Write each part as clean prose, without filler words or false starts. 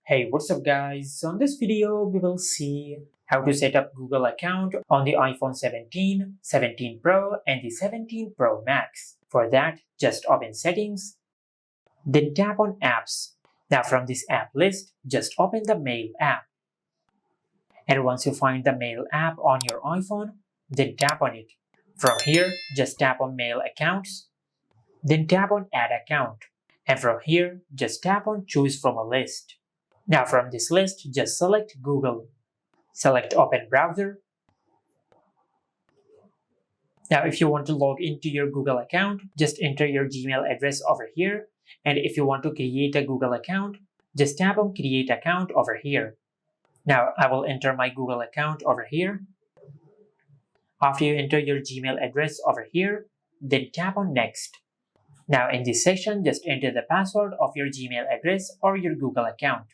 Hey, what's up guys? So in this video, we will see how to set up Google account on the iPhone 17, 17 Pro and the 17 Pro Max. For that, just open settings, then tap on apps. Now from this app list, just open the Mail app. And once you find the Mail app on your iPhone, then tap on it. From here, just tap on Mail accounts, then tap on Add account. And from here, just tap on Choose from a list. Now from this list, just select Google. Select Open Browser. Now if you want to log into your Google account, just enter your Gmail address over here. And if you want to create a Google account, just tap on Create Account over here. Now I will enter my Google account over here. After you enter your Gmail address over here, then tap on Next. Now in this section, just enter the password of your Gmail address or your Google account.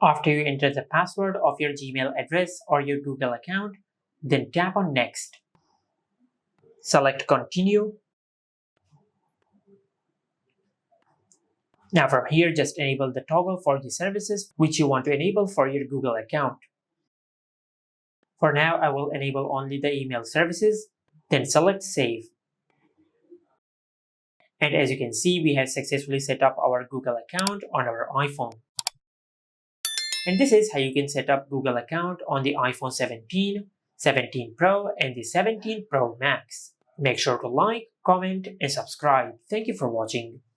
After you enter the password of your Gmail address or your Google account, then tap on Next. Select Continue. Now from here, just enable the toggle for the services which you want to enable for your Google account. For now, I will enable only the email services, then select Save. And as you can see, we have successfully set up our Google account on our iPhone. And this is how you can set up Google account on the iPhone 17, 17 Pro and the 17 Pro Max. Make sure to like, comment and subscribe. Thank you for watching.